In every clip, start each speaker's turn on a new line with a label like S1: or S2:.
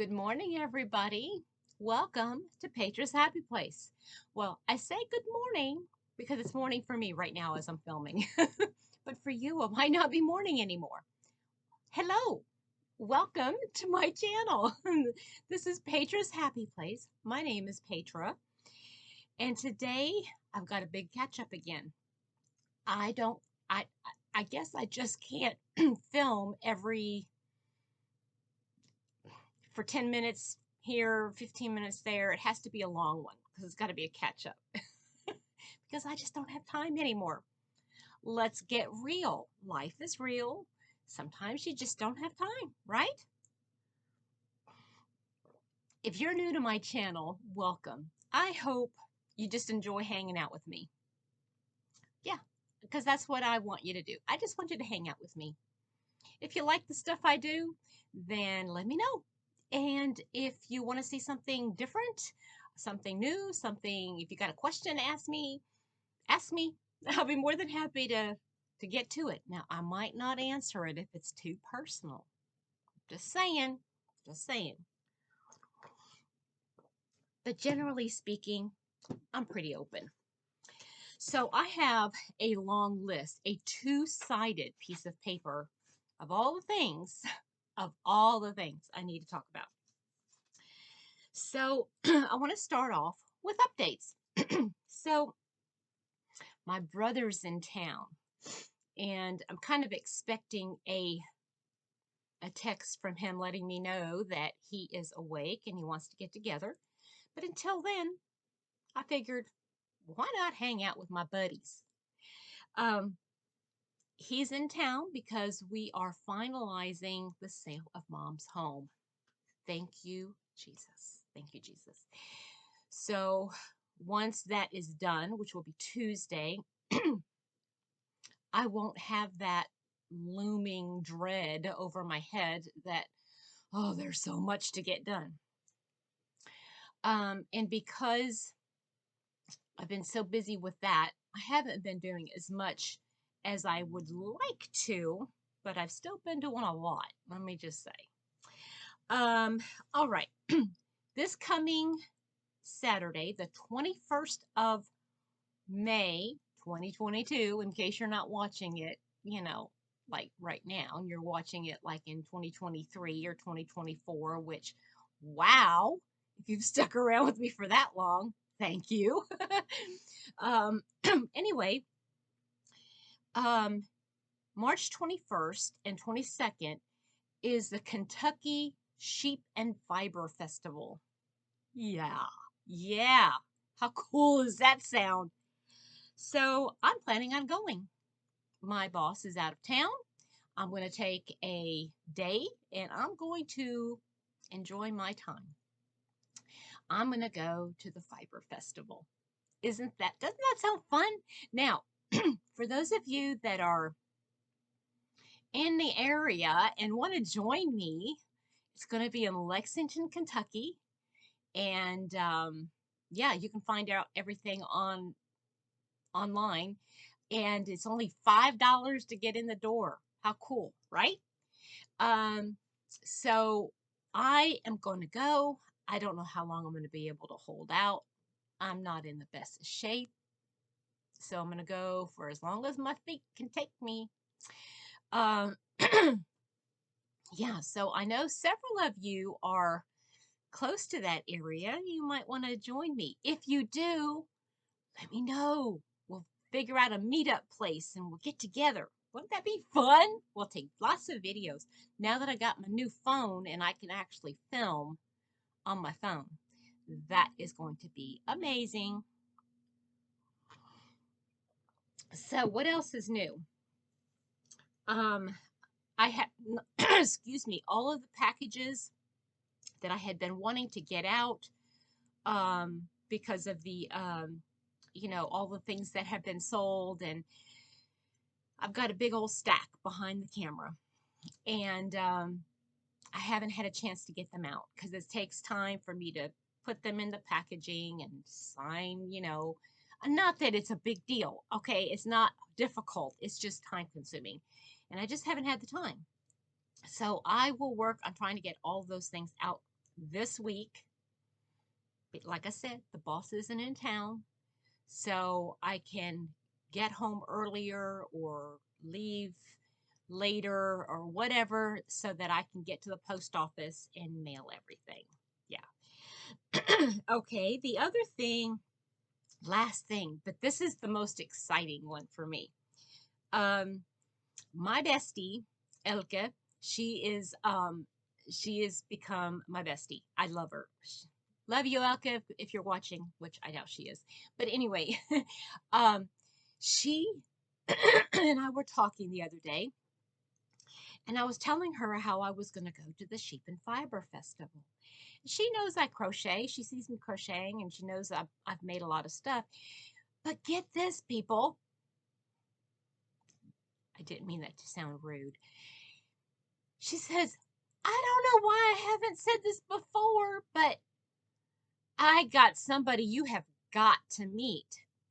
S1: Good morning, everybody. Welcome to Petra's Happy Place. Well, I say good morning because it's morning for me right now as I'm filming. But for you, it might not be morning anymore. Hello, welcome to my channel. This is Petra's Happy Place. My name is Petra, and today I've got a big catch up again. I don't, I, I guess I just can't film for 10 minutes here, 15 minutes there. It has to be a long one because it's got to be a catch up because I just don't have time anymore. Let's get real. Life is real. Sometimes you just don't have time, right? If you're new to my channel, welcome. I hope you just enjoy hanging out with me. Yeah, because that's what I want you to do. I just want you to hang out with me. If you like the stuff I do, then let me know. And if you want to see something different, something new, if you got a question, ask me. I'll be more than happy to get to it. Now, I might not answer it if it's too personal. Just saying. Just saying. But generally speaking, I'm pretty open. So I have a long list, a two-sided piece of paper of all the things, I need to talk about. So I want to start off with updates. So my brother's in town, and I'm kind of expecting a text from him letting me know that he is awake and he wants to get together. But until then, I figured, why not hang out with my buddies? Um, he's in town because we are finalizing the sale of Mom's home. Thank you, Jesus. Thank you, Jesus. So once that is done, which will be Tuesday, I won't have that looming dread over my head that, oh, there's so much to get done. And because I've been so busy with that, I haven't been doing as much as I would like to, but I've still been doing a lot, let me just say. All right. This coming Saturday, the 21st of May, 2022, in case you're not watching it, like right now, and you're watching it like in 2023 or 2024, which, wow, if you've stuck around with me for that long, thank you. um, anyway, March 21st and 22nd is the Kentucky Sheep and Fiber Festival. Yeah, yeah. How cool does that sound? So I'm planning on going. My boss is out of town. I'm going to take a day and I'm going to enjoy my time. I'm going to go to the Fiber Festival. Doesn't that sound fun? Now, for those of you that are in the area and want to join me, it's going to be in Lexington, Kentucky. And yeah, you can find out everything online. And it's only $5 to get in the door. How cool, right? So I am going to go. I don't know how long I'm going to be able to hold out. I'm not in the best of shape. So I'm going to go for as long as my feet can take me. Yeah, so I know several of you are close to that area. You might want to join me. If you do, let me know. We'll figure out a meetup place and we'll get together. Wouldn't that be fun? We'll take lots of videos. Now that I got my new phone and I can actually film on my phone, that is going to be amazing. So what else is new? I have, excuse me, all of the packages that I had been wanting to get out because of the, all the things that have been sold, and I've got a big old stack behind the camera, and I haven't had a chance to get them out because it takes time for me to put them in the packaging and sign, not that it's a big deal, okay? It's not difficult. It's just time consuming, and I just haven't had the time. So I will work on trying to get all those things out this week. Like I said, the boss isn't in town, so I can get home earlier or leave later or whatever so that I can get to the post office and mail everything. Yeah. Okay, the other thing, last thing, but this is the most exciting one for me. My bestie, Elke, she is become my bestie. I love her. Love you, Elke, if you're watching, which I doubt she is. But anyway, um, she and I were talking the other day, and I was telling her how I was going to go to the Sheep and Fiber Festival. She knows I crochet. She sees me crocheting, and she knows I've made a lot of stuff. But get this, people. I didn't mean that to sound rude. She says, I don't know why I haven't said this before, but I got somebody you have got to meet.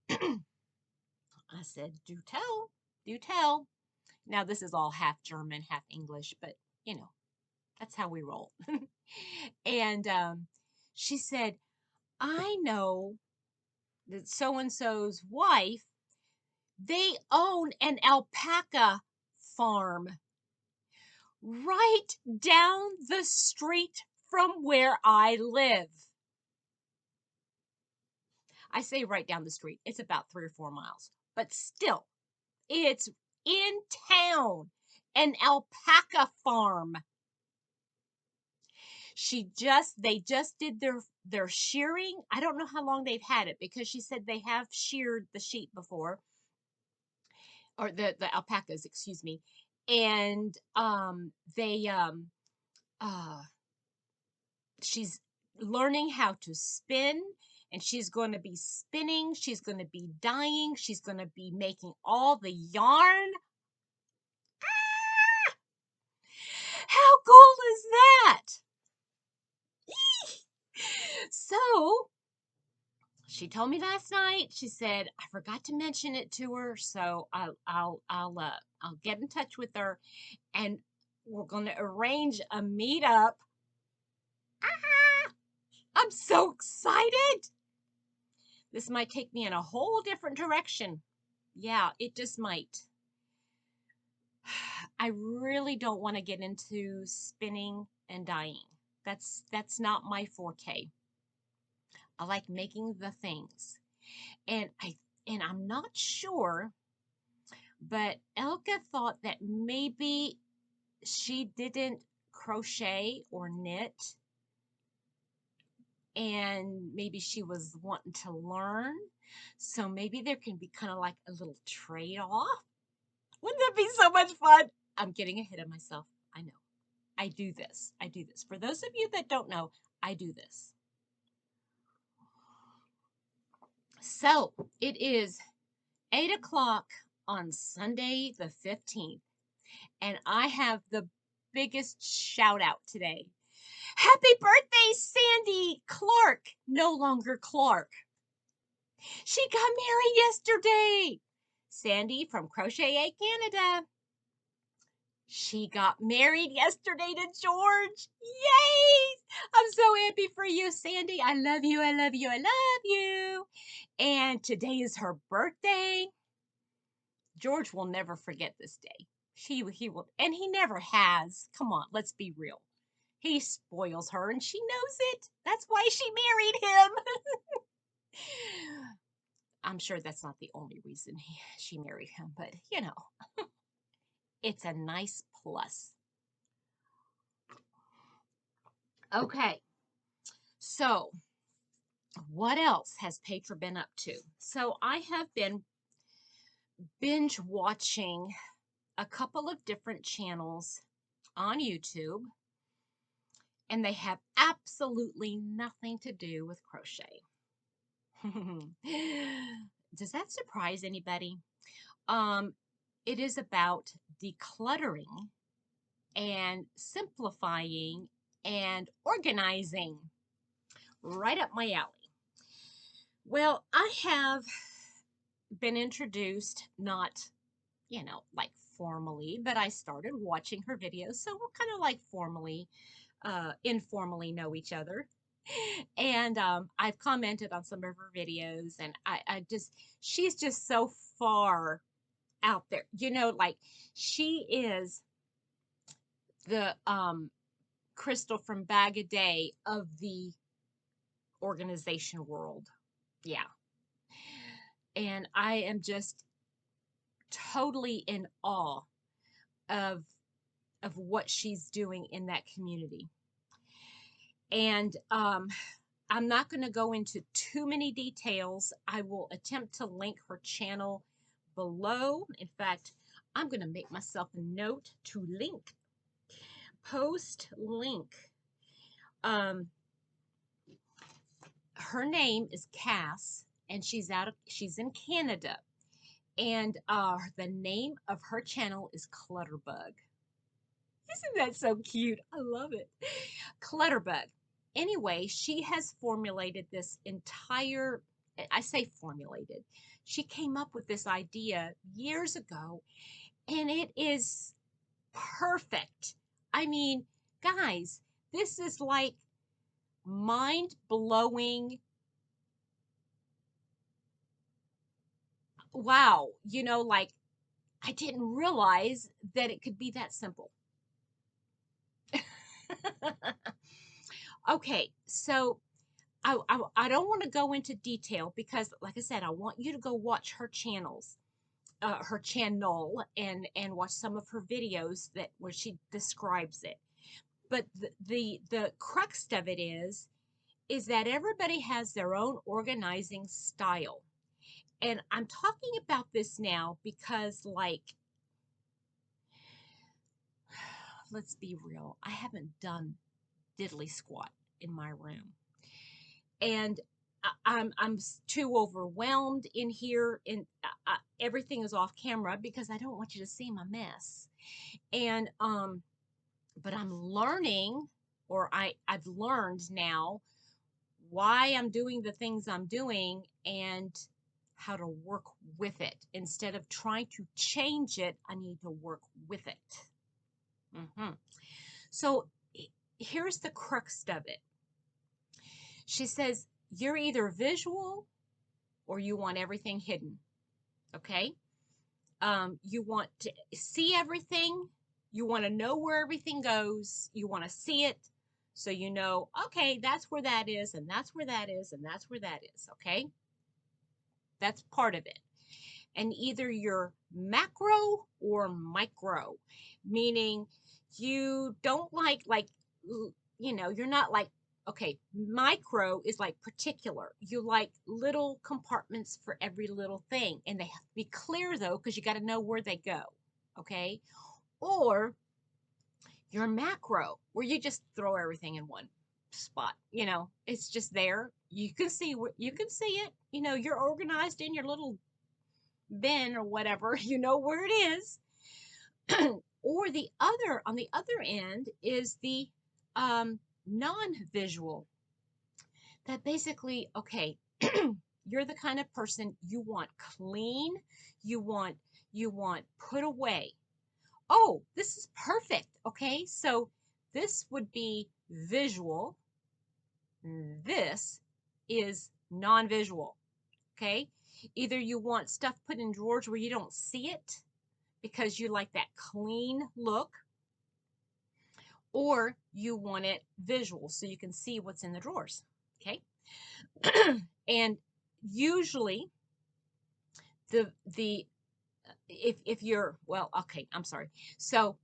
S1: I said, do tell, do tell. Now, this is all half German, half English, but you know, that's how we roll. And she said, I know that so and so's wife, they own an alpaca farm right down the street from where I live. I say right down the street. It's about 3 or 4 miles, but still, it's in town, an alpaca farm. They just did their shearing. I don't know how long they've had it because she said they have sheared the sheep before, or the alpacas, excuse me. And uh she's learning how to spin, and she's going to be spinning, she's going to be dyeing, she's going to be making all the yarn. Ah! How cool is that? So she told me last night. She said I forgot to mention it to her, so I'll get in touch with her, and we're going to arrange a meetup. Ah! I'm so excited. This might take me in a whole different direction. Yeah, it just might. I really don't want to get into spinning and dyeing. That's not my forte. I like making the things. And I'm not sure, but Elka thought that maybe she didn't crochet or knit, and maybe she was wanting to learn. So maybe there can be kind of like a little trade-off. Wouldn't that be so much fun? I'm getting ahead of myself. I know. I do this. I do this. For those of you that don't know, I do this. So it is 8 o'clock on Sunday the 15th, and I have the biggest shout out today. Happy birthday, Sandy Clark, no longer Clark. She got married yesterday. Sandy from Crochet Eh, Canada. She got married yesterday to George. Yay! I'm so happy for you, Sandy. I love you. I love you. I love you. And today is her birthday. George will never forget this day. He will, and he never has. Come on, let's be real. He spoils her, and she knows it. That's why she married him. I'm sure that's not the only reason she married him, but you know, it's a nice plus. Okay, so what else has Petra been up to? So I have been binge watching a couple of different channels on YouTube, and they have absolutely nothing to do with crochet. Does that surprise anybody? It is about decluttering and simplifying and organizing. Right up my alley. Well, I have been introduced, not, like formally, but I started watching her videos, so we're kind of like formally informally know each other. And I've commented on some of her videos, and I just, she's just so far out there. You know, like she is the Crystal from Bag a Day of the organization world. Yeah. And I am just totally in awe of what she's doing in that community. And I'm not going to go into too many details. I will attempt to link her channel below. In fact, I'm going to make myself a note to link. Post link. Her name is Cass, and she's in Canada. And the name of her channel is Clutterbug. Isn't that so cute? I love it. Clutterbug. Anyway, she has formulated this entire, I say formulated, she came up with this idea years ago, and it is perfect. I mean, guys, this is like mind-blowing. Wow, you know, like I didn't realize that it could be that simple. Okay, so I don't want to go into detail because, like I said, I want you to go watch her her channel, and watch some of her videos that where she describes it. But the crux of it is that everybody has their own organizing style, and I'm talking about this now because, like, let's be real, I haven't done diddly squat in my room, and I'm too overwhelmed in here, and everything is off camera because I don't want you to see my mess. And but I'm learning, or I've learned now why I'm doing the things I'm doing and how to work with it. Instead of trying to change it, I need to work with it. So here's the crux of it. She says, you're either visual or you want everything hidden. Okay? You want to see everything. You want to know where everything goes. You want to see it so you know, okay, that's where that is, and that's where that is, and that's where that is. Okay? That's part of it. And either you're macro or micro, meaning you don't like, you know, you're not like, okay, micro is like particular. You like little compartments for every little thing. And they have to be clear, though, because you got to know where they go. Okay? Or you're macro, where you just throw everything in one spot. You know, it's just there. You can see it. You know, you're organized in your little bin or whatever. You know where it is. Or the other, on the other end, is the non-visual. That basically, okay, you're the kind of person you want clean, you want put away. Oh, this is perfect. Okay, so this would be visual. This is non-visual. Okay, either you want stuff put in drawers where you don't see it because you like that clean look, or you want it visual so you can see what's in the drawers. Okay. And usually the if you're, well, okay, I'm sorry. So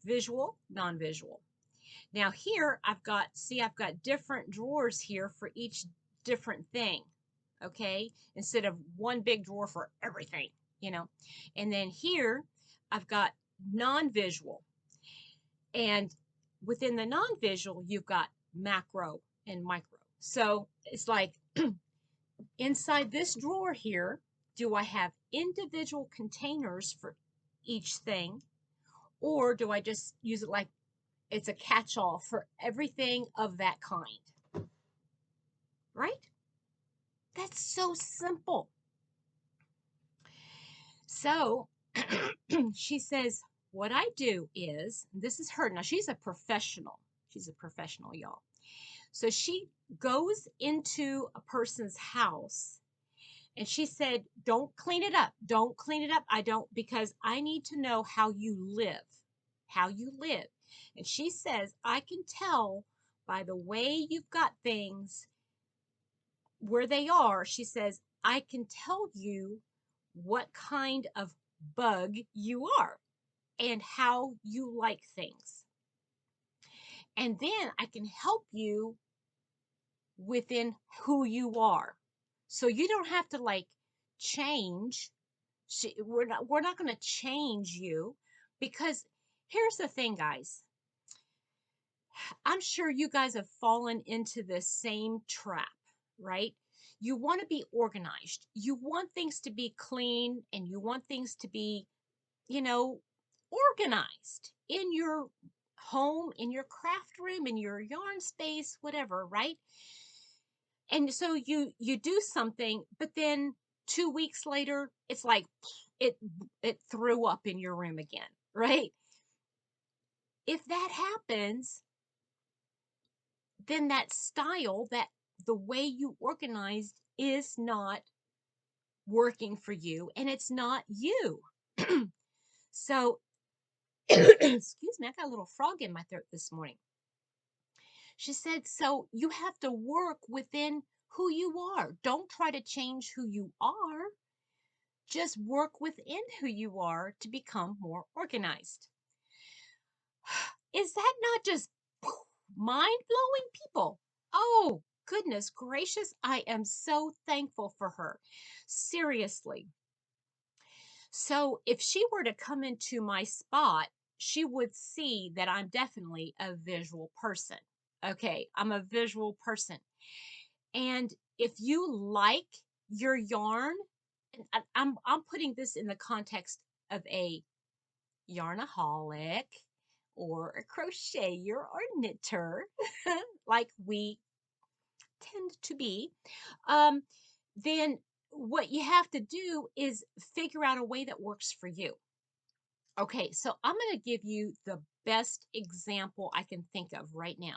S1: visual, non-visual. Now here I've got different drawers here for each different thing. Okay, instead of one big drawer for everything, you know. And then here I've got non-visual, and within the non-visual you've got macro and micro. So it's like, inside this drawer here, do I have individual containers for each thing, or do I just use it like it's a catch-all for everything of that kind? Right? That's so simple. So she says, what I do is, this is her. Now she's a professional. She's a professional, y'all. So she goes into a person's house and she said, don't clean it up. Don't clean it up. Because I need to know how you live. How you live. And she says, I can tell by the way you've got things where they are. She says, I can tell you what kind of bug you are and how you like things. And then I can help you within who you are. So you don't have to like change. We're not going to change you, because here's the thing, guys. I'm sure you guys have fallen into the same trap, right? You want to be organized. You want things to be clean and you want things to be, you know, organized in your home, in your craft room, in your yarn space, whatever, right? And so you do something, but then 2 weeks later, it's like it threw up in your room again, right? If that happens, then that style, that the way you organized is not working for you and it's not you. So, excuse me, I got a little frog in my throat this morning. She said, so you have to work within who you are. Don't try to change who you are. Just work within who you are to become more organized. Is that not just mind-blowing, people? Oh, goodness gracious. I am so thankful for her. Seriously. So if she were to come into my spot, she would see that I'm definitely a visual person. Okay, I'm a visual person. And if you like your yarn, I'm putting this in the context of a yarnaholic or a crocheter or knitter, like we tend to be, then what you have to do is figure out a way that works for you. Okay, so I'm going to give you the best example I can think of right now.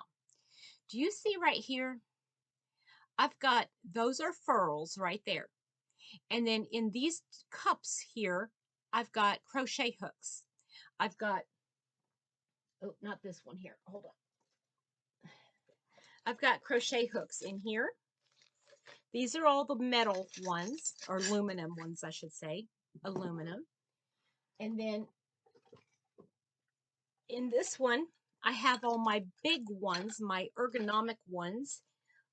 S1: Do you see right here? I've got, those are furls right there. And then in these cups here, I've got crochet hooks. I've got, oh, not this one here. Hold on. I've got crochet hooks in here. These are all the metal ones, or aluminum ones, I should say. Aluminum. And then in this one, I have all my big ones, my ergonomic ones.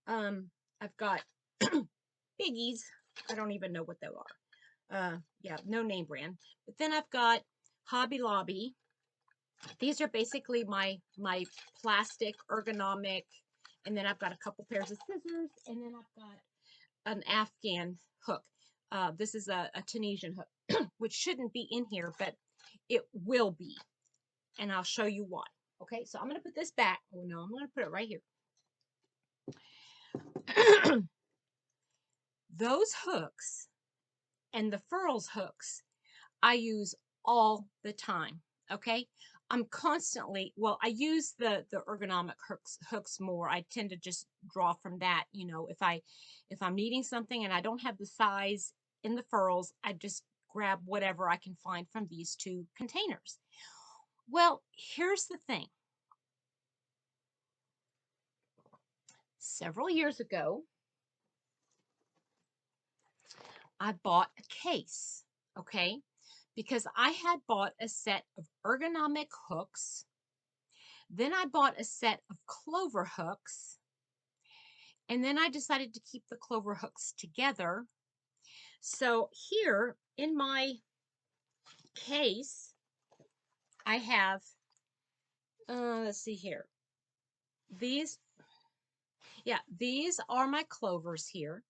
S1: I've got biggies. I don't even know what they are. Yeah, no name brand. But then I've got Hobby Lobby. These are basically my plastic ergonomic. And then I've got a couple pairs of scissors. And then I've got an Afghan hook. This is a Tunisian hook, which shouldn't be in here, but it will be. And I'll show you why. Okay, so I'm going to put this back. Oh, no, I'm going to put it right here. Those hooks and the furls hooks I use all the time. Okay, I'm constantly, well, I use the ergonomic hooks more. I tend to just draw from that. You know, if I'm needing something and I don't have the size in the furls, I just grab whatever I can find from these two containers. Well, here's the thing. Several years ago, I bought a case, okay? Because I had bought a set of ergonomic hooks. Then I bought a set of clover hooks. And then I decided to keep the clover hooks together. So here in my case, I have, let's see here. These are my clovers here.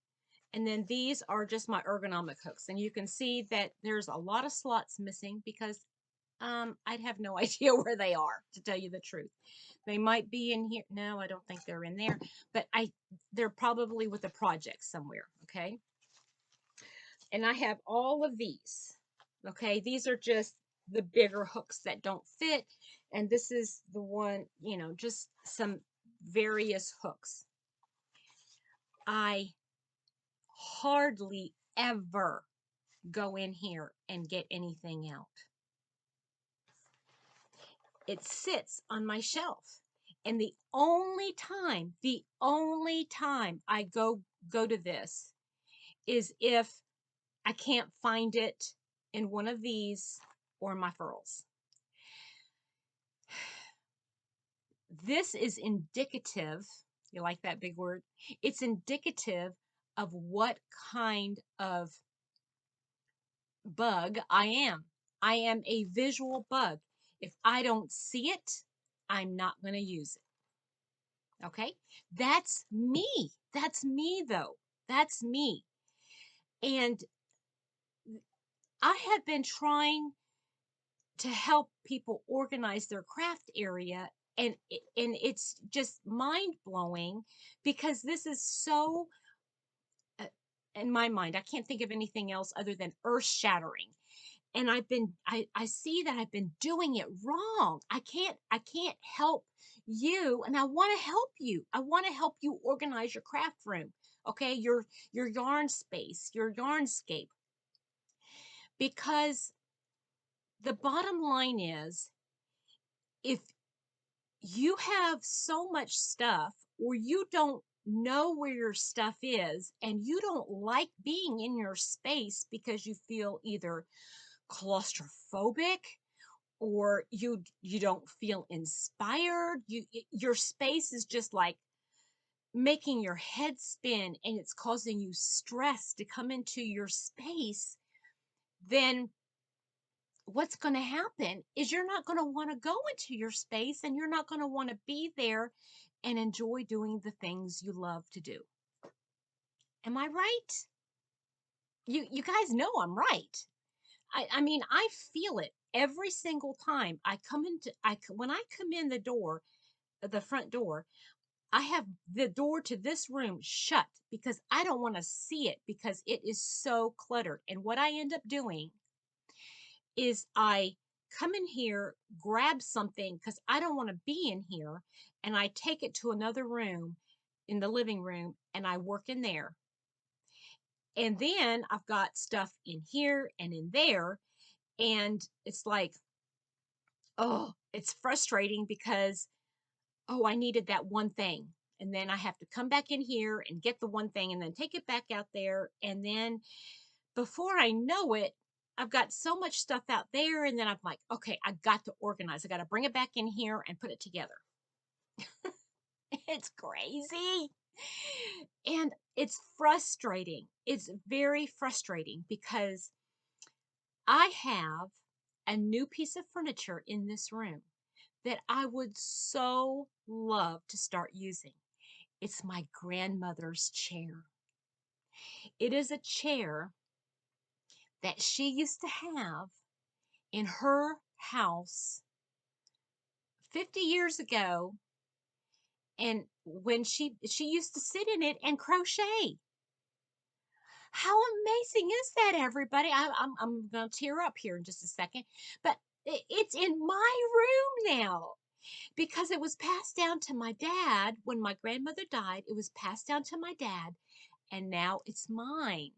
S1: And then these are just my ergonomic hooks. And you can see that there's a lot of slots missing because I'd have no idea where they are, to tell you the truth. They might be in here. No, I don't think they're in there, but they're probably with a project somewhere, okay? And I have all of these, okay? These are just the bigger hooks that don't fit. And this is the one, you know, just some various hooks. I hardly ever go in here and get anything out. It sits on my shelf. And the only time I go to this is if I can't find it in one of these or my furls. This is indicative, you like that big word? It's indicative of what kind of bug I am. I am a visual bug. If I don't see it, I'm not going to use it. Okay? That's me. That's me, though. That's me. And I have been trying to help people organize their craft area, and it's just mind-blowing because this is so uh, in my mind, I can't think of anything else other than earth-shattering. And I see that I've been doing it wrong. I can't help you, and I want to help you. I want to help you organize your craft room, okay? Your yarn space, your yarnscape. Because the bottom line is, if you have so much stuff or you don't know where your stuff is and you don't like being in your space because you feel either claustrophobic or you don't feel inspired, your space is just like making your head spin and it's causing you stress to come into your space, then what's going to happen is you're not going to want to go into your space and you're not going to want to be there and enjoy doing the things you love to do. Am I right? You guys know I'm right. I mean, I feel it every single time I come into when I come in the door, the front door, I have the door to this room shut because I don't want to see it because it is so cluttered. And what I end up doing is I come in here, grab something because I don't want to be in here, and I take it to another room in the living room and I work in there. And then I've got stuff in here and in there. And it's like, oh, it's frustrating because, oh, I needed that one thing. And then I have to come back in here and get the one thing and then take it back out there. And then before I know it, I've got so much stuff out there. And then I'm like, okay, I got to organize. I got to bring it back in here and put it together. It's crazy. And it's frustrating. It's very frustrating because I have a new piece of furniture in this room that I would so love to start using. It's my grandmother's chair. It is a chair that she used to have in her house 50 years ago, and when she used to sit in it and crochet. How amazing is that, everybody? I'm going to tear up here in just a second, but it's in my room now because it was passed down to my dad when my grandmother died. It was passed down to my dad, and now it's mine.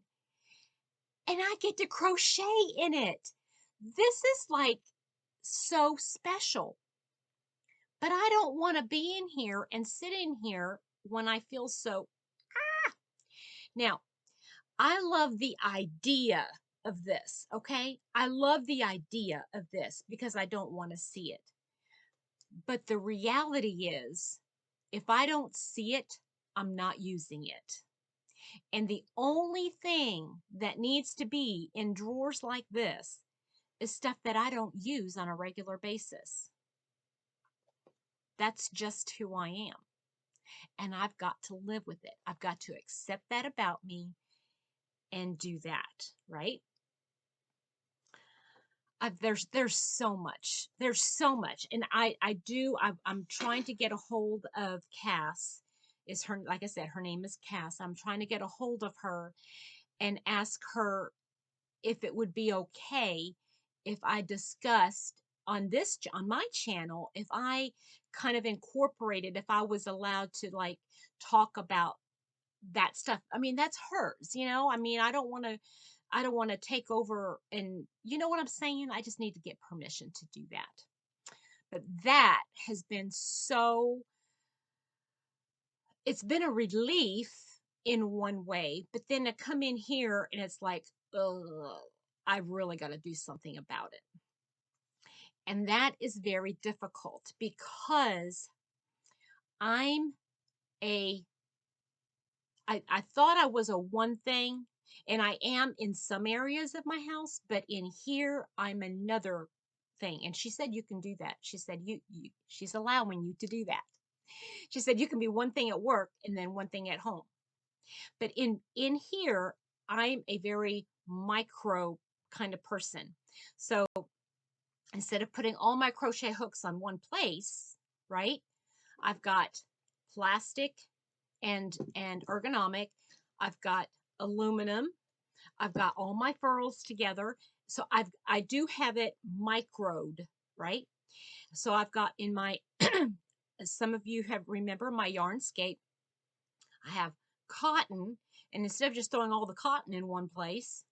S1: And I get to crochet in it. This is like so special. But I don't want to be in here and sit in here when I feel so. Now, I love the idea of this, okay? I love the idea of this because I don't want to see it. But the reality is, if I don't see it, I'm not using it. And the only thing that needs to be in drawers like this is stuff that I don't use on a regular basis. That's just who I am. And I've got to live with it. I've got to accept that about me and do that, right? There's so much. There's so much. And I'm trying to get a hold of Cass. Is her, like I said, her name is Cass. I'm trying to get a hold of her and ask her if it would be okay if I discussed on my channel, if I kind of incorporated, if I was allowed to like talk about that stuff. I mean, that's hers, you know? I mean, I don't want to take over, and you know what I'm saying? I just need to get permission to do that. But that has been so, it's been a relief in one way, but then to come in here and it's like, ugh, I really got to do something about it. And that is very difficult because I'm a, I thought I was a one thing, and I am in some areas of my house, but in here I'm another thing. And she said you can do that. She said she's allowing you to do that. She said you can be one thing at work and then one thing at home. But in here, I'm a very micro kind of person. So instead of putting all my crochet hooks on one place, right? I've got plastic and ergonomic. I've got aluminum. I've got all my furls together. So I do have it microed, right? So I've got in my some of you have remember my Yarnscape. I have cotton, and instead of just throwing all the cotton in one place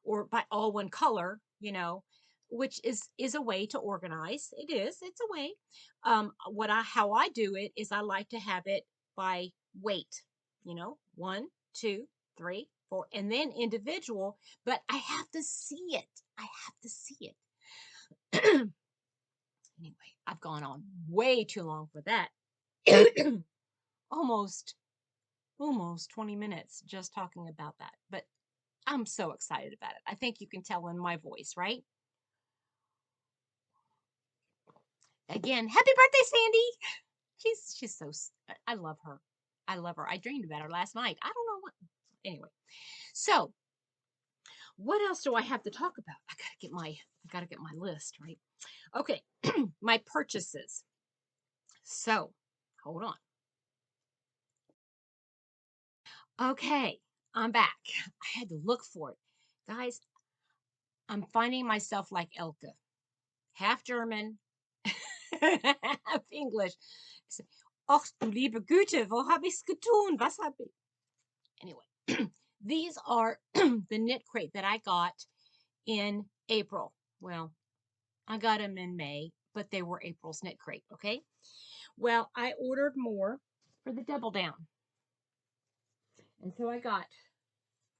S1: or by all one color, you know, which is a way to organize. It is. It's a way. How I do it is I like to have it by weight. You know, 1, 2, 3, 4, and then individual. But I have to see it. I have to see it. Anyway, I've gone on way too long for that. almost 20 minutes just talking about that. But I'm so excited about it. I think you can tell in my voice, right? Again, happy birthday, Sandy. She's so, I love her. I love her. I dreamed about her last night. I don't know what. Anyway, so what else do I have to talk about? I gotta get my list, right? Okay, my purchases. So hold on. Okay, I'm back. I had to look for it. Guys, I'm finding myself like Elke. Half German, half English. Ach du liebe Güte, wo habe ich's getun? Was habe ich? Anyway, these are the knit crate that I got in April. Well, I got them in May, but they were April's knit crate, okay? Well, I ordered more for the double down. And so I got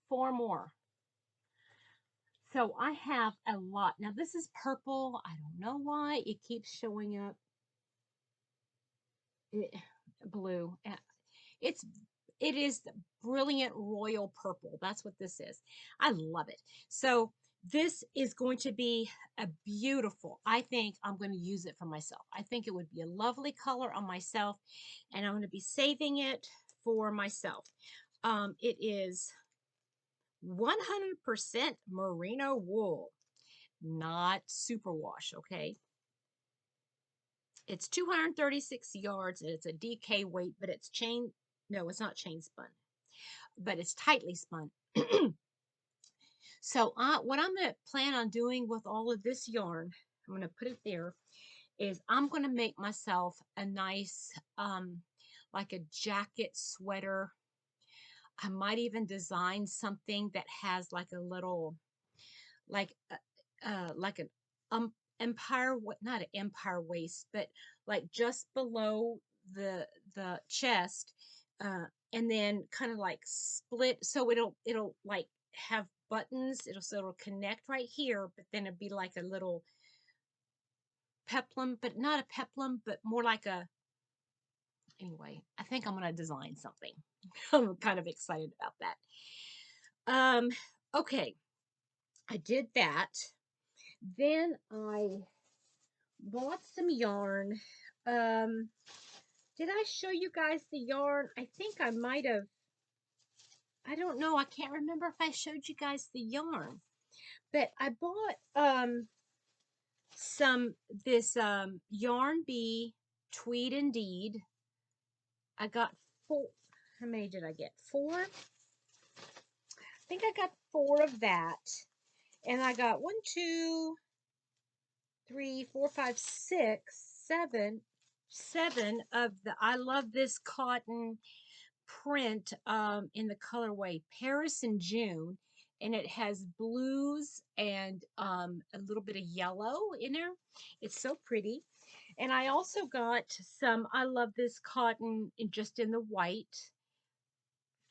S1: 4 more. So I have a lot. Now this is purple. I don't know why it keeps showing up. Blue. It is brilliant royal purple. That's what this is. I love it. So this is going to be a beautiful, I think I'm going to use it for myself. I think it would be a lovely color on myself, and I'm going to be saving it for myself. It is 100% merino wool, not superwash, okay? It's 236 yards, and it's a DK weight, but it's chain, no, it's not chain spun, but it's tightly spun. So what I'm going to plan on doing with all of this yarn, I'm going to put it there, is I'm going to make myself a nice, like a jacket sweater. I might even design something that has like a little, like an empire, not an empire waist, but like just below the chest, and then kind of like split, so it'll like have buttons. It'll connect right here, but then it'd be like a little peplum, but not a peplum, but more like a. Anyway, I think I'm gonna design something. I'm kind of excited about that. Okay, I did that. Then I bought some yarn. Did I show you guys the yarn? I think I might have. I don't know. I can't remember if I showed you guys the yarn. But I bought this Yarn Bee Tweed Indeed. I got 4. How many did I get? 4? I think I got 4 of that. And I got 1, 2, 3, 4, 5, 6, 7 of the I love this cotton print in the colorway Paris in June, and it has blues and a little bit of yellow in there. It's so pretty. And I also got some I love this cotton just in the white.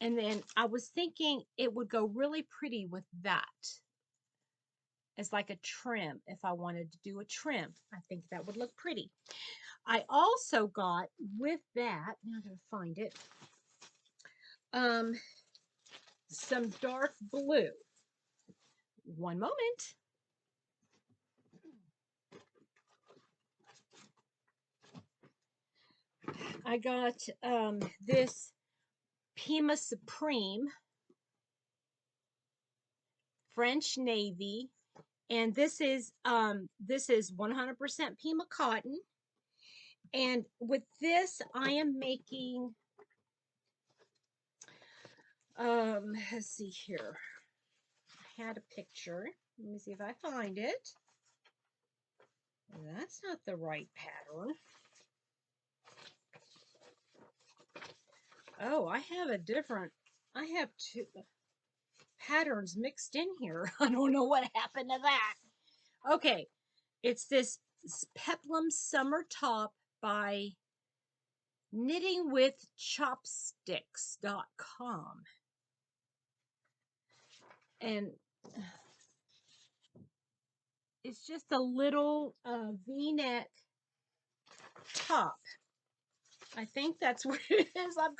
S1: And then I was thinking it would go really pretty with that as like a trim if I wanted to do a trim. I think that would look pretty. I also got with that, now I'm going to find it, some dark blue. One moment. I got this Pima Supreme French Navy, and this is 100% Pima cotton. And with this, I am making let's see here. I had a picture. Let me see if I find it. That's not the right pattern. Oh, I have two patterns mixed in here. I don't know what happened to that. Okay, it's this Peplum Summer Top by knittingwithchopsticks.com. And it's just a little V-neck top. I think that's what it is. I've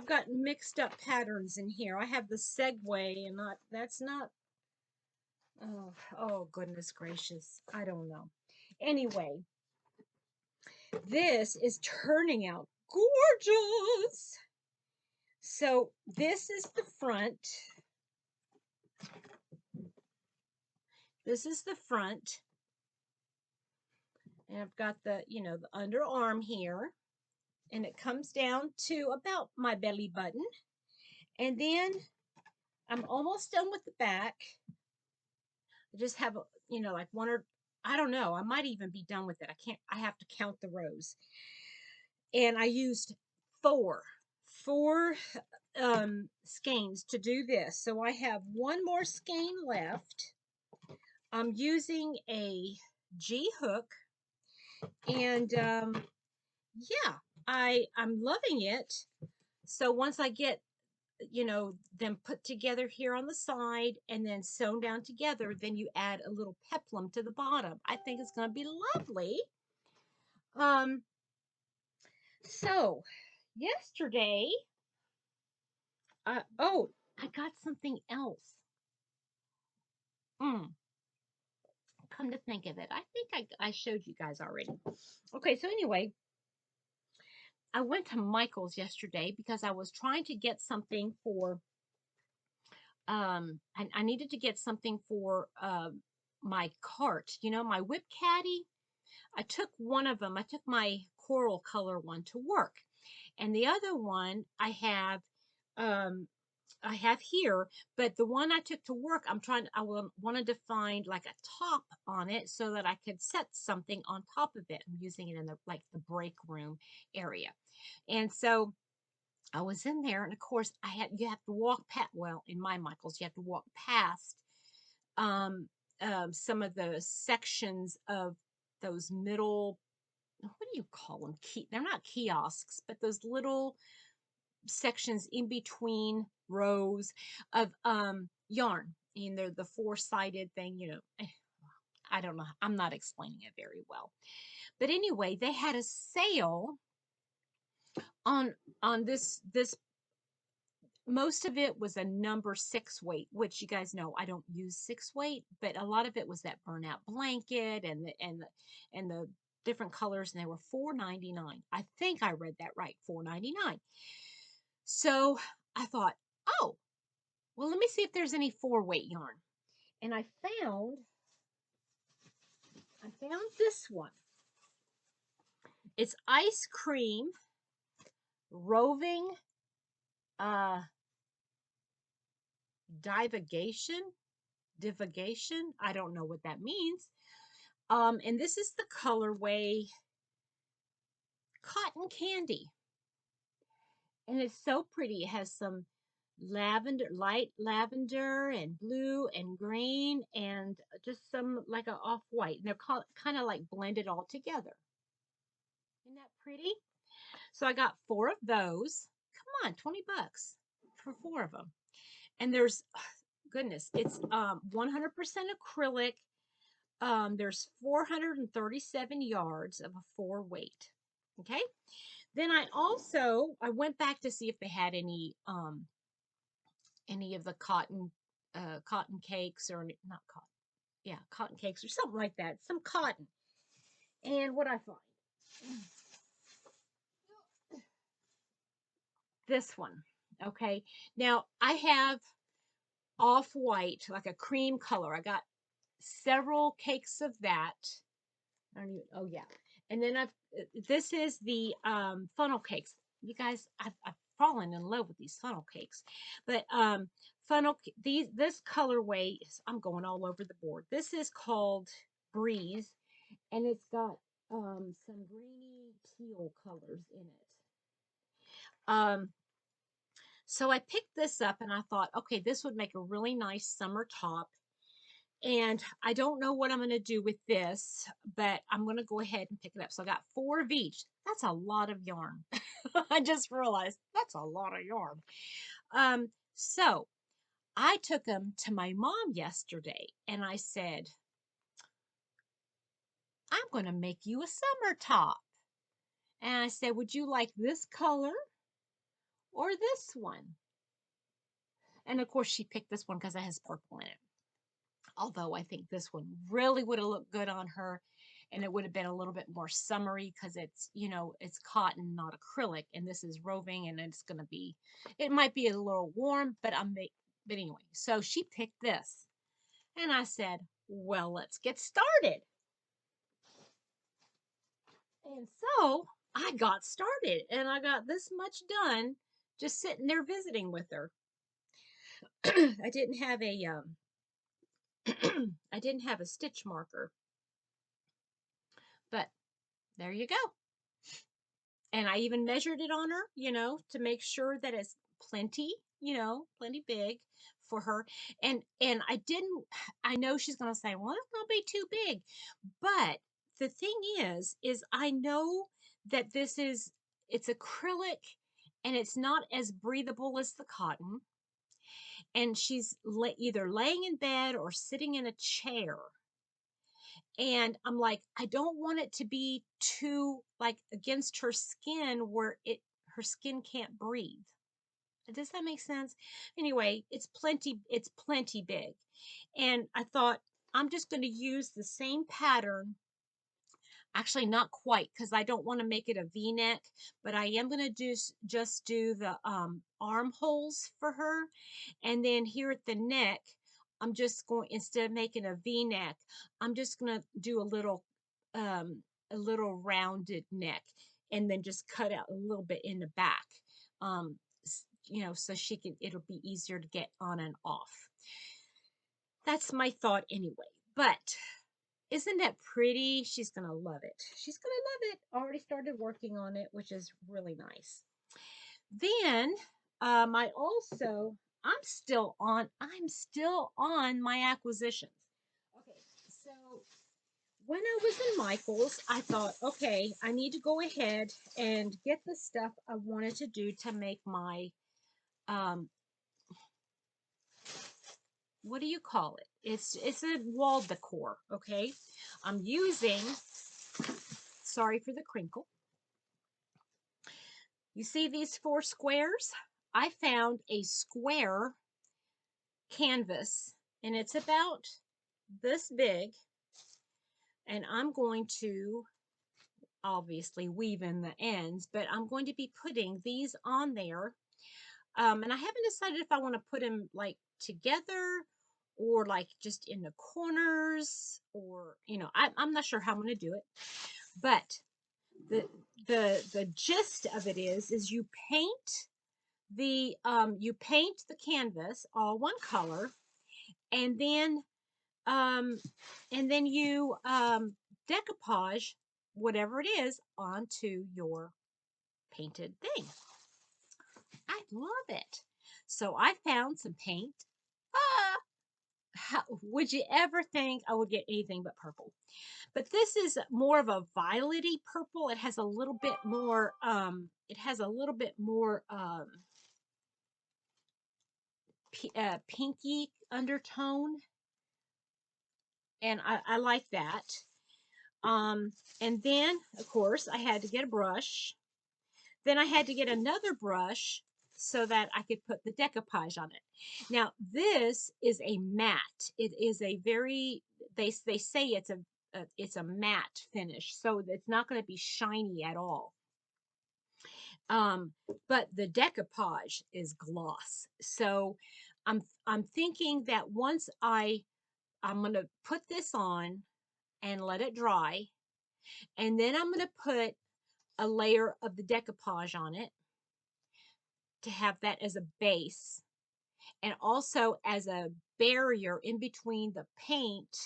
S1: got mixed up patterns in here. I have the Segway and that's not, oh goodness gracious. I don't know. Anyway, this is turning out gorgeous. So this is the front. This is the front. And I've got the, the underarm here. And it comes down to about my belly button. And then I'm almost done with the back. I just have, like one or, I don't know. I might even be done with it. I have to count the rows. And I used four skeins to do this. So I have one more skein left. I'm using a G hook, and yeah, I'm loving it. So once I get them put together here on the side and then sewn down together, then you add a little peplum to the bottom. I think it's going to be lovely. So yesterday, oh, I got something else. Come to think of it, I think I showed you guys already. Okay, so anyway, I went to Michael's yesterday because I was trying to get something for, I needed to get something for my cart, my whip caddy. I took one of them, I took my coral color one to work. And the other one I have here, but the one I took to work, I wanted to find like a top on it so that I could set something on top of it. I'm using it in the break room area. And so I was in there, and of course you have to walk past, well, in my Michael's, you have to walk past some of the sections of those middle, what do you call them? They're not kiosks, but those little sections in between rows of yarn. And they're the four-sided thing, I don't know. I'm not explaining it very well. But anyway, they had a sale on this. Most of it was a number 6 weight, which you guys know I don't use 6 weight, but a lot of it was that burnout blanket and the different colors, and they were $4.99. I think I read that right, $4.99. So I thought, oh, well, let me see if there's any 4-weight yarn. And I found this one. It's Ice Cream Roving Divagation. I don't know what that means. And this is the colorway Cotton Candy. And it's so pretty. It has some lavender, light lavender and blue and green and just some like a off-white. And they're kind of like blended all together. Isn't that pretty? So I got 4 of those. Come on, 20 bucks for 4 of them. And there's, goodness, it's 100% acrylic. There's 437 yards of a 4 weight. Okay. Then I went back to see if they had any of the cotton cakes, or not cotton. Yeah, cotton cakes or something like that. Some cotton. And what I find, this one. Okay. Now I have off-white, like a cream color. I got several cakes of that. I don't even, oh yeah. And then this is the funnel cakes. You guys, I've fallen in love with these funnel cakes. But this colorway is, I'm going all over the board. This is called Breeze, and it's got some greeny teal colors in it. So I picked this up and I thought, okay, this would make a really nice summer top. And I don't know what I'm going to do with this, but I'm going to go ahead and pick it up. So I got 4 of each. That's a lot of yarn. I just realized that's a lot of yarn. So I took them to my mom yesterday and I said, I'm going to make you a summer top. And I said, would you like this color or this one? And of course, she picked this one because it has purple in it. Although I think this one really would have looked good on her, and it would have been a little bit more summery because it's, it's cotton, not acrylic, and this is roving, and it might be a little warm, but but anyway, so she picked this, and I said, well, let's get started. And so I got started, and I got this much done just sitting there visiting with her. I didn't have a I didn't have a stitch marker, but there you go. And I even measured it on her, to make sure that it's plenty, plenty big for her. And I know she's going to say, well, it's going to be too big. But the thing is I know that it's acrylic and it's not as breathable as the cotton. And she's either laying in bed or sitting in a chair. And I'm like, I don't want it to be too like against her skin where her skin can't breathe. Does that make sense? Anyway, it's plenty big. And I thought I'm just going to use the same pattern. Actually, not quite, because I don't want to make it a V-neck, but I am going to just do the armholes for her. And then here at the neck, I'm just going, instead of making a V-neck, I'm just going to do a little rounded neck, and then just cut out a little bit in the back, so it'll be easier to get on and off. That's my thought anyway. But isn't that pretty? She's going to love it. She's going to love it. Already started working on it, which is really nice. Then I'm still on my acquisitions. Okay, so when I was in Michael's, I thought, okay, I need to go ahead and get the stuff I wanted to do to make my, what do you call it? It's a wall decor, okay? I'm using, sorry for the crinkle. You see these 4 squares? I found a square canvas, and it's about this big, and I'm going to obviously weave in the ends, but I'm going to be putting these on there. And I haven't decided if I want to put them like together or like just in the corners, or I'm not sure how I'm going to do it. But the gist of it is you paint the canvas all one color, and then you decoupage whatever it is onto your painted thing. I love it. So I found some paint. Would you ever think I would get anything but purple? But this is more of a violety purple. It has a little bit more pinky undertone, and I like that. And then of course I had to get a brush. Then I had to get another brush so that I could put the decoupage on it. Now this is a matte. It is a very, they say it's a matte finish, so it's not going to be shiny at all. But the decoupage is gloss. So I'm thinking that once I'm going to put this on and let it dry, and then I'm going to put a layer of the decoupage on it to have that as a base and also as a barrier in between the paint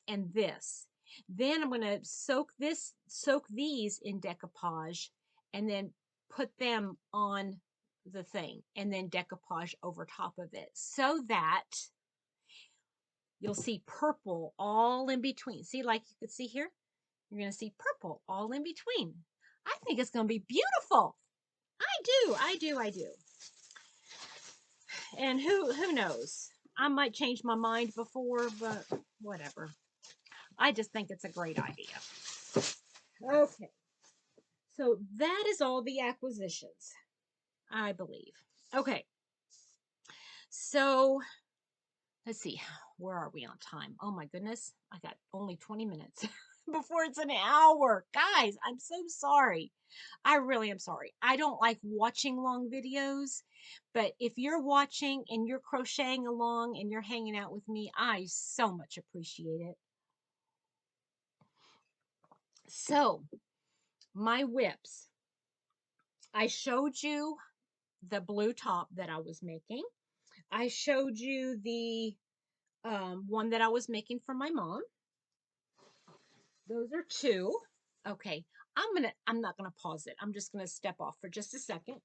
S1: and this. Then I'm going to soak these in decoupage and then put them on the thing and then decoupage over top of it so that you'll see purple all in between. See, like you can see here, you're going to see purple all in between. I think it's going to be beautiful. I do. And who knows? I might change my mind before, but whatever. I just think it's a great idea. Okay. So that is all the acquisitions, I believe. Okay. So let's see. Where are we on time? Oh my goodness. I got only 20 minutes before it's an hour. Guys, I'm so sorry. I really am sorry. I don't like watching long videos, but if you're watching and you're crocheting along and you're hanging out with me, I so much appreciate it. So, my whips. I showed you the blue top that I was making. I showed you the one that I was making for my mom. Those are two. Okay, I'm not gonna pause it. I'm just gonna step off for just a second.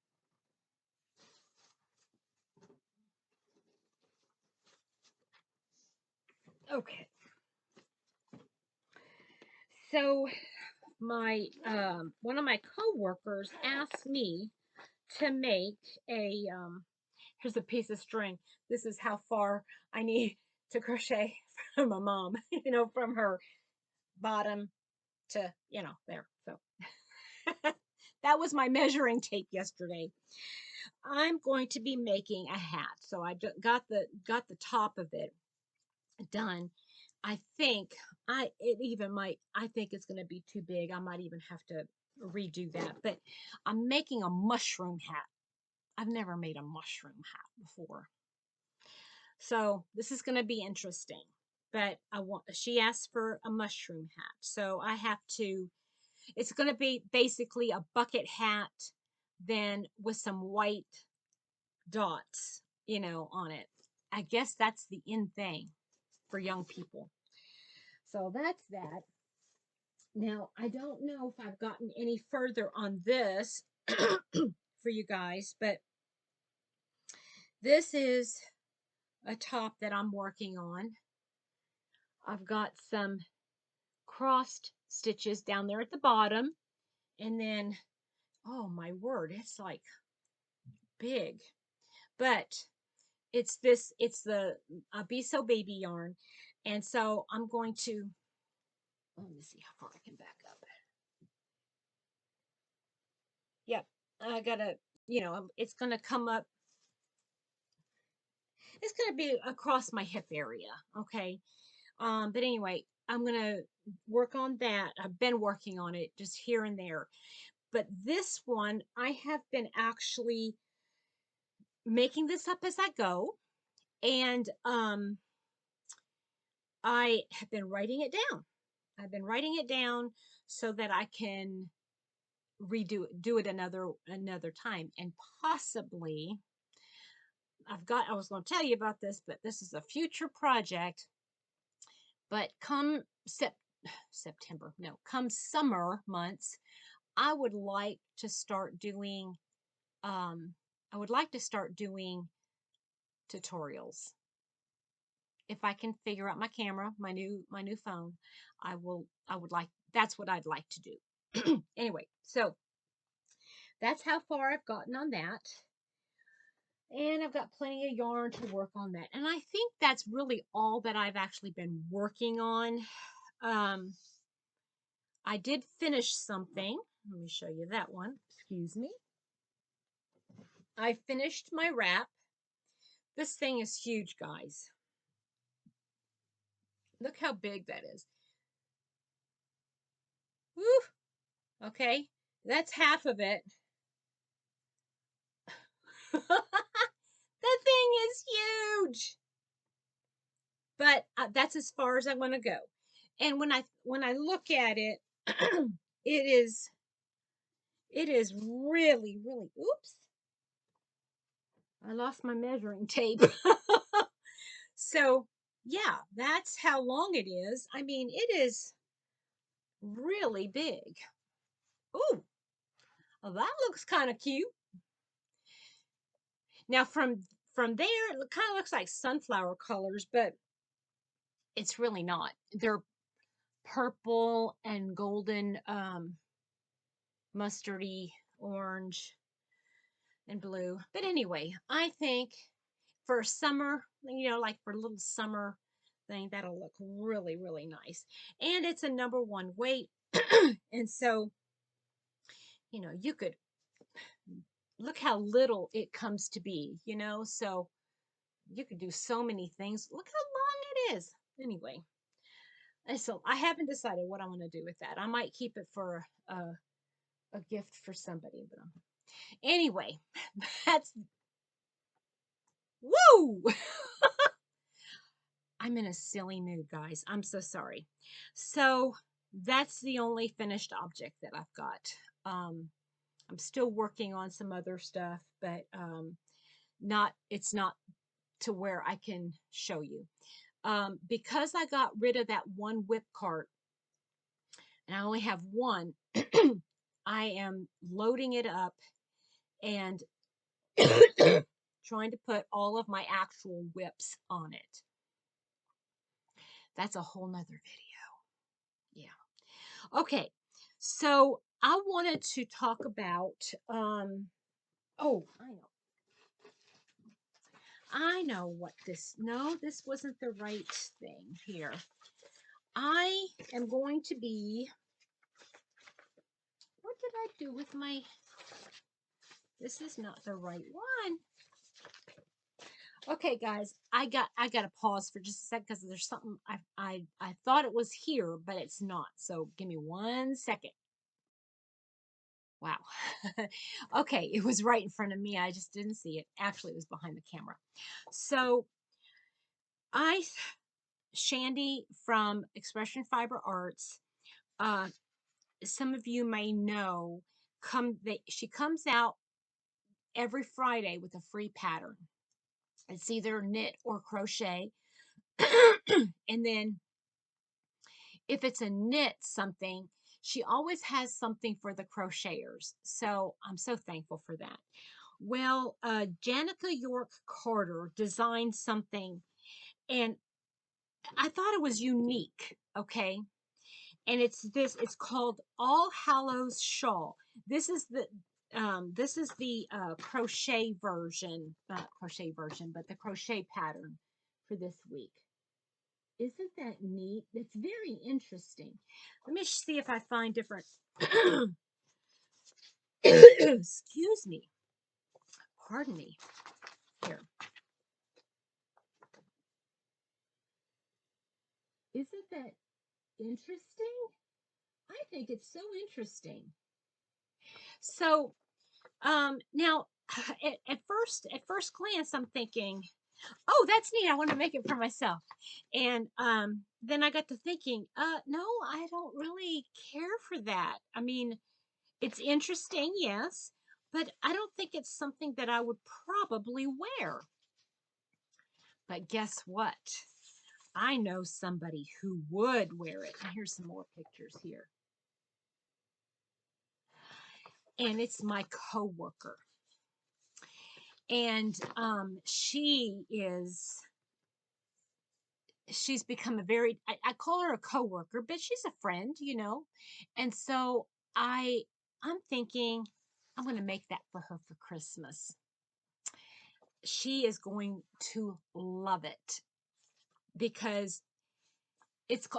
S1: Okay. So my one of my coworkers asked me to make a here's a piece of string. This is how far I need to crochet from my mom, from her bottom to, there. So that was my measuring tape yesterday. I'm going to be making a hat. So I just got the top of it done. I think I think it's going to be too big. I might even have to redo that. But I'm making a mushroom hat. I've never made a mushroom hat before. So this is going to be interesting. But she asked for a mushroom hat. So I have to, it's going to be basically a bucket hat then with some white dots, on it. I guess that's the in thing for young people. So that's that. Now, I don't know if I've gotten any further on this for you guys, but this is a top that I'm working on. I've got some crossed stitches down there at the bottom, and then, oh my word, it's like big. But it's the Be So Baby yarn. And so I'm going to, let me see how far I can back up. Yep, I gotta, it's gonna come up. It's gonna be across my hip area, okay? But anyway, I'm gonna work on that. I've been working on it just here and there. But this one, I have been actually making this up as I go. And I have been writing it down. I've been writing it down so that I can do it another time, and possibly I was going to tell you about this, but this is a future project. But come September, no, come summer months, I would like to start doing, um, I would like to start doing tutorials. If I can figure out my camera, my new phone, I would like, that's what I'd like to do. Anyway, so that's how far I've gotten on that. And I've got plenty of yarn to work on that. And I think that's really all that I've actually been working on. Um, I did finish something. Let me show you that one. Excuse me. I finished my wrap. This thing is huge, guys. Look how big that is. Woo! Okay, that's half of it. The thing is huge. But that's as far as I want to go. And when I look at it, it is really, really, oops, I lost my measuring tape. So yeah, that's how long it is. I mean, it is really big. Ooh, well, that looks kind of cute. Now from there, it kind of looks like sunflower colors, but it's really not. They're purple and golden, mustardy, orange, and blue. But anyway, I think for summer, like for a little summer thing, that'll look really, really nice. And it's a #1 weight. And so, you could look how little it comes to be, so you could do so many things. Look how long it is. Anyway, and so I haven't decided what I want to do with that. I might keep it for a gift for somebody. But anyway, that's woo. I'm in a silly mood, guys. I'm so sorry. So that's the only finished object that I've got. I'm still working on some other stuff, but it's not to where I can show you. Because I got rid of that one whip cart and I only have one, I am loading it up and trying to put all of my actual whips on it. That's a whole nother video. Yeah. Okay. So I wanted to talk about, oh, I know what this, no, this wasn't the right thing here. I am going to be, what did I do with my, this is not the right one. Okay, guys, I got to pause for just a second because there's something I thought it was here, but it's not. So give me 1 second. Wow. Okay, it was right in front of me. I just didn't see it. Actually, it was behind the camera. So Shandy from Expression Fiber Arts, some of you may know, she comes out every Friday with a free pattern. It's either knit or crochet. And then if it's a knit something, she always has something for the crocheters. So I'm so thankful for that. Well, Janica York Carter designed something and I thought it was unique. Okay. And it's called All Hallows Shawl. This is the crochet version, not crochet version, but the crochet pattern for this week. Isn't that neat? It's very interesting. Let me see if I find different. Excuse me. Pardon me. Here. Isn't that interesting? I think it's so interesting. So, now at first glance, I'm thinking, oh, that's neat. I want to make it for myself. And then I got to thinking, no, I don't really care for that. I mean, it's interesting, yes, but I don't think it's something that I would probably wear. But guess what? I know somebody who would wear it. And here's some more pictures here. And it's my coworker. And she's become a very, I call her a coworker, but she's a friend, you know. And so I'm thinking I'm going to make that for her for Christmas. She is going to love it because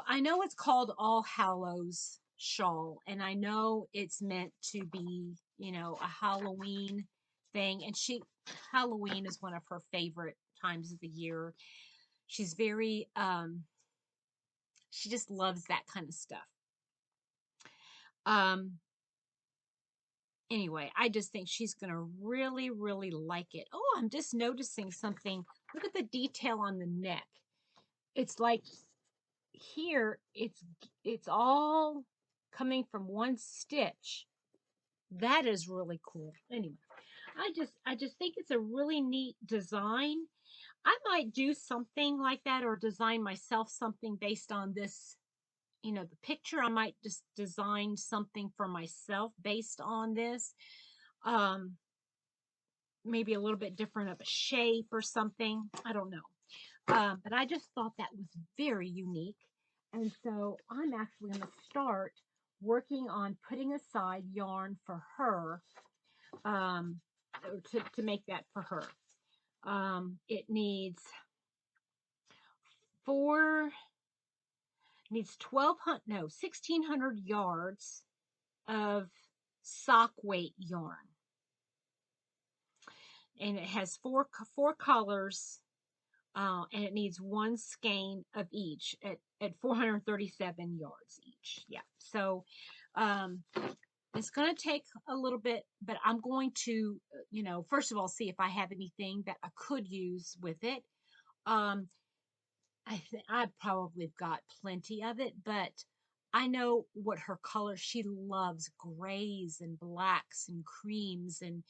S1: I know it's called All Hallows Shawl, and I know it's meant to be, you know, a Halloween thing. And Halloween is one of her favorite times of the year. She's very, she just loves that kind of stuff. Um, anyway, I just think she's going to really, really like it. Oh, I'm just noticing something. Look at the detail on the neck. It's like here, it's all coming from one stitch. That is really cool. Anyway, I just think it's a really neat design. I might do something like that or design myself something based on this, you know, the picture. I might just design something for myself based on this. Um, maybe a little bit different of a shape or something. I don't know. But I just thought that was very unique. And so I'm actually going to start working on putting aside yarn for her, um, to make that for her. It needs four, needs 1200, no, 1600 yards of sock weight yarn. And it has four colors, and it needs one skein of each at 437 yards each. Yeah. So it's going to take a little bit, but I'm going to, you know, first of all, see if I have anything that I could use with it. Um, I think I probably got plenty of it, but I know what her color. She loves grays and blacks and creams and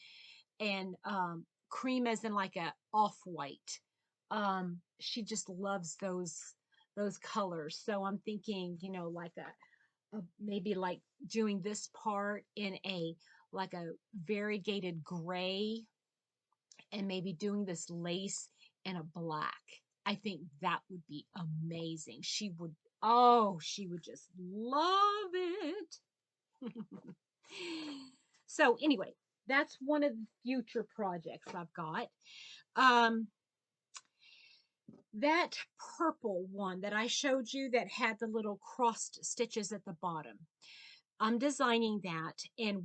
S1: cream as in like a off-white. She just loves those colors. So I'm thinking, you know, like a maybe like doing this part in a like a variegated gray and maybe doing this lace in a black. I think that would be amazing. She would just love it. So anyway, that's one of the future projects I've got. Um, that purple one that I showed you that had the little crossed stitches at the bottom. I'm designing that, and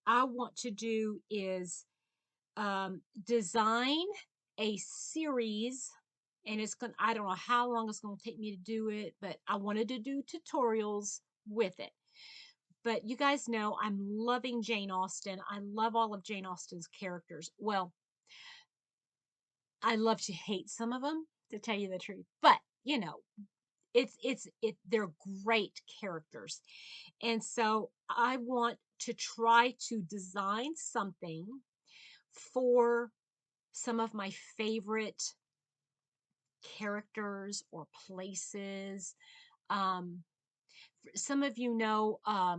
S1: I want to do is design a series, and I don't know how long it's going to take me to do it, but I wanted to do tutorials with it. But you guys know I'm loving Jane Austen. I love all of Jane Austen's characters. Well, I love to hate some of them, to tell you the truth. But, you know, they're great characters. And so I want to try to design something for some of my favorite characters or places. Um, some of you know, uh,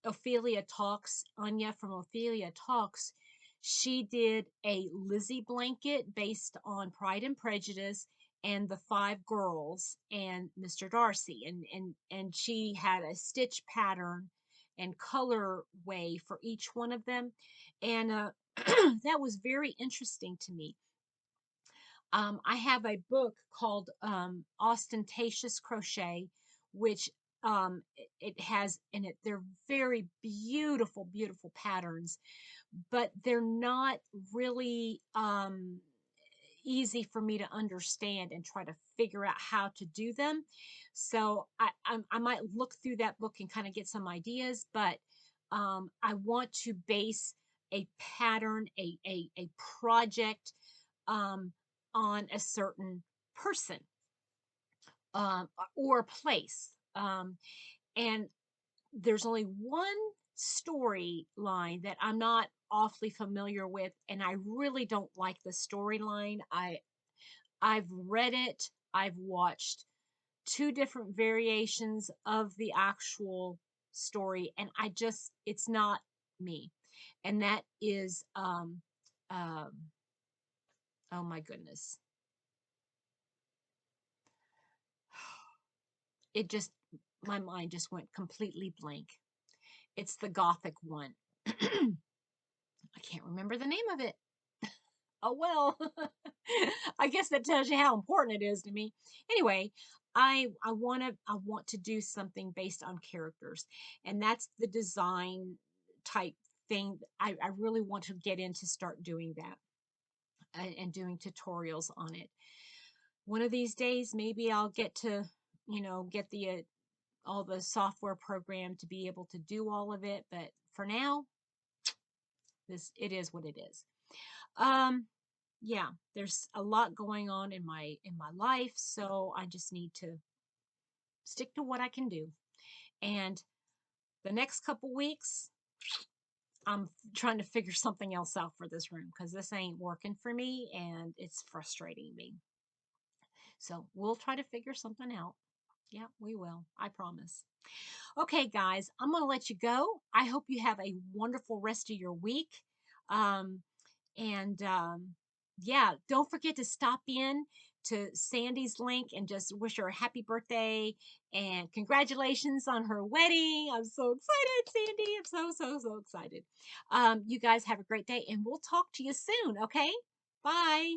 S1: Ophelia Talks, Anya from Ophelia Talks. She did a Lizzie blanket based on Pride and Prejudice and the Five Girls and Mr. Darcy, and she had a stitch pattern and color way for each one of them, and that was very interesting to me. I have a book called Ostentatious Crochet, which it has in it, they're very beautiful, beautiful patterns, but they're not really easy for me to understand and try to figure out how to do them. So I might look through that book and kind of get some ideas, but I want to base a pattern, a project, um, on a certain person, or a place. And there's only one storyline that I'm not awfully familiar with, and I really don't like the storyline. I've read it, I've watched 2 different variations of the actual story, and it's not me. And that is, um, oh my goodness. It just my mind just went completely blank. It's the Gothic one. I can't remember the name of it. Oh well. I guess that tells you how important it is to me. Anyway, I want to do something based on characters, and that's the design type thing. I really want to get in to start doing that, and doing tutorials on it. One of these days, maybe I'll get to, get the all the software program to be able to do all of it. But for now, it is what it is. Um, yeah, there's a lot going on in my life, so I just need to stick to what I can do. And the next couple weeks, I'm trying to figure something else out for this room because this ain't working for me and it's frustrating me. So we'll try to figure something out. Yeah, we will. I promise. Okay, guys, I'm going to let you go. I hope you have a wonderful rest of your week. Um, and yeah, don't forget to stop in to Sandy's link and just wish her a happy birthday and congratulations on her wedding. I'm so excited, Sandy. I'm so excited. You guys have a great day and we'll talk to you soon, okay? Bye.